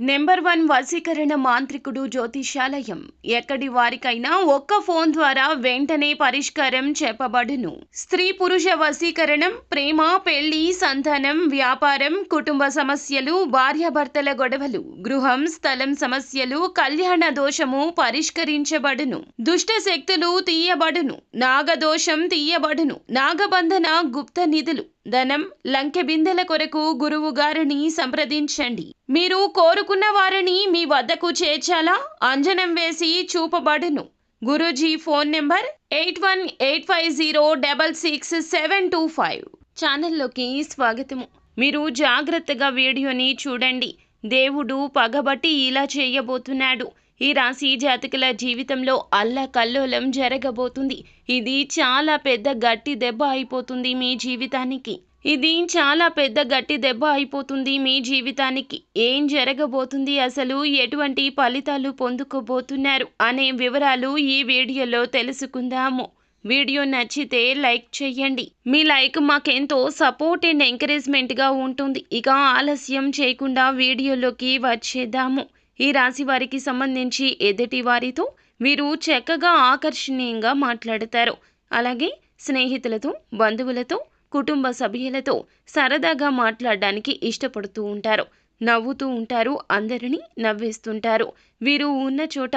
Number 1 వశీకరణ మాంత్రికుడు జ్యోతిష్యాలయం. ఎక్కడి వారికైనా ఒక్క ఫోన్ ద్వారా వెంటనే పరిష్కారం చెప్పబడును. స్త్రీ పురుష వశీకరణం, ప్రేమ, పెళ్లి, సంతానం, వ్యాపారం, కుటుంబ సమస్యలు, భార్యాభర్తల గొడవలు, గృహం, స్థలం సమస్యలు, కళ్యాణ దోషము పరిష్కరించబడును. దుష్ట శక్తులు తీయబడును. నాగదోషం తీయబడును. నాగబంధన, గుప్త నిధులు, ధనం, లంకె బిందెల కొరకు గురువు గారిని సంప్రదించండి. మీరు కోరుకున్న వారిని మీ వద్దకు చేర్చాలా? అంజనం వేసి చూపబడును. Guruji phone number 8185066725. ఛానల్లోకి స్వాగతము. మీరు జాగ్రత్తగా వీడియోని చూడండి. దేవుడు పగబట్టి ఇలా చేయబోతున్నాడు. ఈ రాశి జాతకుల జీవితంలో అల్లకల్లోలం జరగబోతుంది. ఇది చాలా పెద్ద గట్టి దెబ్బ అయిపోతుంది మీ జీవితానికి. ఏం జరగబోతుంది, అసలు ఎటువంటి ఫలితాలు పొందుకోబోతున్నారు అనే వివరాలు ఈ వీడియోలో తెలుసుకుందాము. వీడియో నచ్చితే లైక్ చేయండి. మీ లైక్ మాకెంతో సపోర్ట్ అండ్ ఎంకరేజ్మెంట్గా ఉంటుంది. ఇక ఆలస్యం చేయకుండా వీడియోలోకి వచ్చేద్దాము. ఈ రాశి వారికి సంబంధించి ఎదుటి వారితో వీరు చక్కగా ఆకర్షణీయంగా మాట్లాడతారు. అలాగే స్నేహితులతో, బంధువులతో, కుటుంబ సభ్యులతో సరదాగా మాట్లాడడానికి ఇష్టపడుతూ ఉంటారు. నవ్వుతూ ఉంటారు. అందరినీ నవ్విస్తుంటారు. వీరు ఉన్న చోట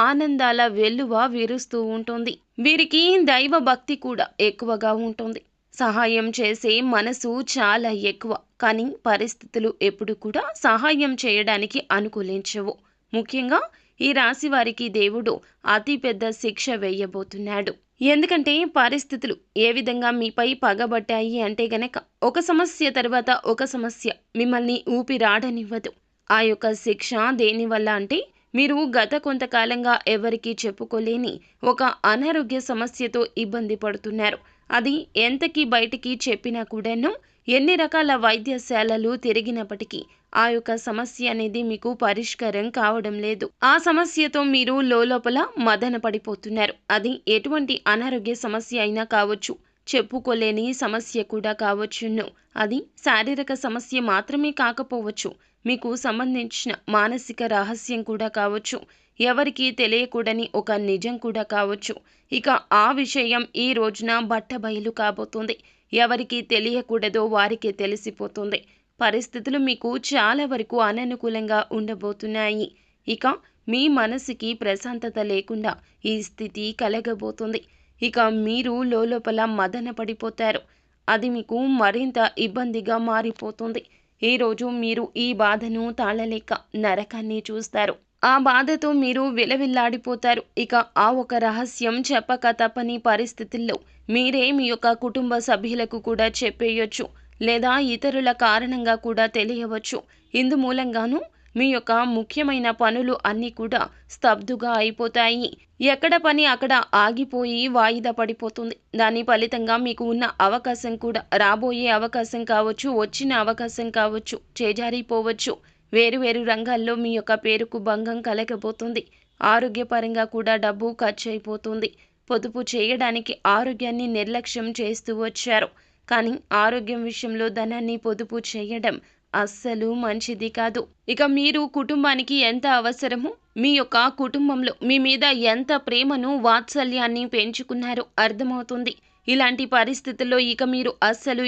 ఆనందాల వెల్లువ వీరుస్తూ ఉంటుంది. వీరికి దైవ భక్తి కూడా ఎక్కువగా ఉంటుంది. సహాయం చేసే మనసు చాలా ఎక్కువ. కానీ పరిస్థితులు ఎప్పుడు కూడా సహాయం చేయడానికి అనుకూలించవు. ముఖ్యంగా ఈ రాశి వారికి దేవుడు అతి పెద్ద శిక్ష వేయబోతున్నాడు. ఎందుకంటే పరిస్థితులు ఏ విధంగా మీపై పగబట్టాయి అంటే గనక ఒక సమస్య తర్వాత ఒక సమస్య మిమ్మల్ని ఊపిరాడనివ్వదు. ఆ యొక్క శిక్ష దేనివల్ల అంటే మీరు గత కొంతకాలంగా ఎవరికీ చెప్పుకోలేని ఒక అనారోగ్య సమస్యతో ఇబ్బంది పడుతున్నారు. అది ఎంతకీ బయటికి చెప్పినా కూడాను, ఎన్ని రకాల వైద్యశాలలు తిరిగినప్పటికీ ఆ యొక్క సమస్య అనేది మీకు పరిష్కారం కావడం లేదు. ఆ సమస్యతో మీరు లోపల మదన పడిపోతున్నారు. అది ఎటువంటి అనారోగ్య సమస్య అయినా కావచ్చు, చెప్పుకోలేని సమస్య కూడా కావచ్చును. అది శారీరక సమస్య మాత్రమే కాకపోవచ్చు, మీకు సంబంధించిన మానసిక రహస్యం కూడా కావచ్చు, ఎవరికీ తెలియకూడని ఒక నిజం కూడా కావచ్చు. ఇక ఆ విషయం ఈ రోజున బట్టబయలు కాబోతుంది. ఎవరికి తెలియకూడదో వారికే తెలిసిపోతుంది. పరిస్థితులు మీకు చాలా వరకు అననుకూలంగా ఉండబోతున్నాయి. ఇక మీ మనసుకి ప్రశాంతత లేకుండా ఈ స్థితి కలగబోతుంది. ఇక మీరు లోపల మదన పడిపోతారు. అది మీకు మరింత ఇబ్బందిగా మారిపోతుంది. ఈరోజు మీరు ఈ బాధను తాళలేక నరకాన్ని చూస్తారు. ఆ బాధతో మీరు విలవిల్లాడిపోతారు. ఇక ఆ ఒక రహస్యం చెప్పక తప్పని పరిస్థితుల్లో మీరే మీ యొక్క కుటుంబ సభ్యులకు కూడా చెప్పేయొచ్చు, లేదా ఇతరుల కారణంగా కూడా తెలియవచ్చు. ఇందు మూలంగాను మీ యొక్క ముఖ్యమైన పనులు అన్నీ కూడా స్తబ్దుగా అయిపోతాయి. ఎక్కడ పని అక్కడ ఆగిపోయి వాయిదా పడిపోతుంది. దాని ఫలితంగా మీకు ఉన్న అవకాశం కూడా, రాబోయే అవకాశం కావచ్చు, వచ్చిన అవకాశం కావచ్చు, చేజారిపోవచ్చు. వేరువేరు రంగాల్లో మీ యొక్క పేరుకు భంగం కలగబోతుంది. ఆరోగ్యపరంగా కూడా డబ్బు ఖర్చు అయిపోతుంది. పొదుపు చేయడానికి ఆరోగ్యాన్ని నిర్లక్ష్యం చేస్తూ వచ్చారు. కానీ ఆరోగ్యం విషయంలో ధనాన్ని పొదుపు చేయడం అస్సలు మంచిది కాదు. ఇక మీరు కుటుంబానికి ఎంత అవసరమో, మీ యొక్క కుటుంబంలో మీ మీద ఎంత ప్రేమను, వాత్సల్యాన్ని పెంచుకున్నారో అర్థమవుతుంది. ఇలాంటి పరిస్థితుల్లో ఇక మీరు అస్సలు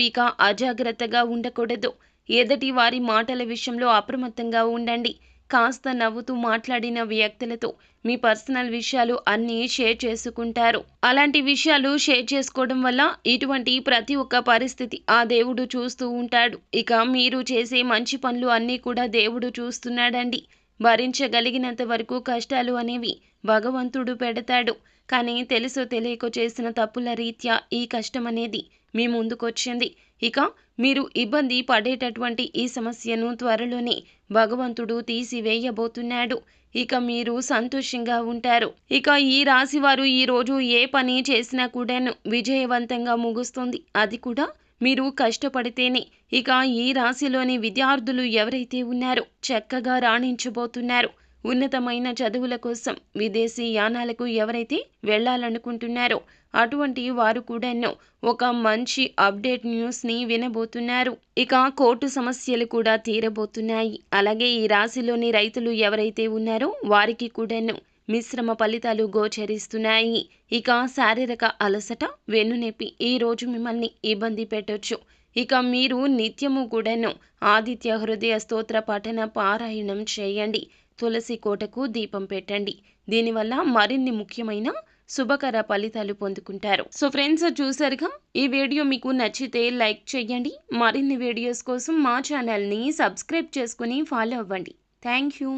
అజాగ్రత్తగా ఉండకూడదు. ఎదుటి వారి మాటల విషయంలో అప్రమత్తంగా ఉండండి. కాస్త నవ్వుతూ మాట్లాడిన వ్యక్తులతో మీ పర్సనల్ విషయాలు అన్నీ షేర్ చేసుకుంటారు. అలాంటి విషయాలు షేర్ చేసుకోవడం వల్ల ఇటువంటి ప్రతి ఒక్క పరిస్థితి ఆ దేవుడు చూస్తూ ఉంటాడు. ఇక మీరు చేసే మంచి పనులు అన్నీ కూడా దేవుడు చూస్తున్నాడండి. భరించగలిగినంత వరకు కష్టాలు అనేవి భగవంతుడు పెడతాడు. కానీ తెలుసో తెలియకో చేసిన తప్పుల రీత్యా ఈ కష్టం అనేది మీ ముందుకొచ్చింది. ఇక మీరు ఇబ్బంది పడేటటువంటి ఈ సమస్యను త్వరలోనే భగవంతుడు తీసివేయబోతున్నాడు. ఇక మీరు సంతోషంగా ఉంటారు. ఇక ఈ రాశి వారు ఈరోజు ఏ పని చేసినా కూడాను విజయవంతంగా ముగుస్తుంది. అది కూడా మీరు కష్టపడితేనే. ఇక ఈ రాశిలోని విద్యార్థులు ఎవరైతే ఉన్నారో చక్కగా రాణించబోతున్నారు. ఉన్నతమైన చదువుల కోసం విదేశీ యానాలకు ఎవరైతే వెళ్లాలనుకుంటున్నారో అటువంటి వారు కూడాను ఒక మంచి అప్డేట్ న్యూస్ని వినబోతున్నారు. ఇక కోర్టు సమస్యలు కూడా తీరబోతున్నాయి. అలాగే ఈ రాశిలోని రైతులు ఎవరైతే ఉన్నారో వారికి కూడాను మిశ్రమ ఫలితాలు గోచరిస్తున్నాయి. ఇక శారీరక అలసట, వెన్నునొప్పి ఈ రోజు మిమ్మల్ని ఇబ్బంది పెట్టొచ్చు. ఇక మీరు నిత్యము కూడాను ఆదిత్య హృదయ స్తోత్ర పఠన పారాయణం చేయండి. తులసి కోటకు దీపం పెట్టండి. దీనివల్ల మరిన్ని ముఖ్యమైన శుభకర ఫలితాలు పొందుకుంటారు. సో ఫ్రెండ్స్, చూసారుగా, ఈ వీడియో మీకు నచ్చితే లైక్ చేయండి. మరిన్ని వీడియోస్ కోసం మా ఛానల్ని సబ్స్క్రైబ్ చేసుకుని ఫాలో అవ్వండి. Thank you.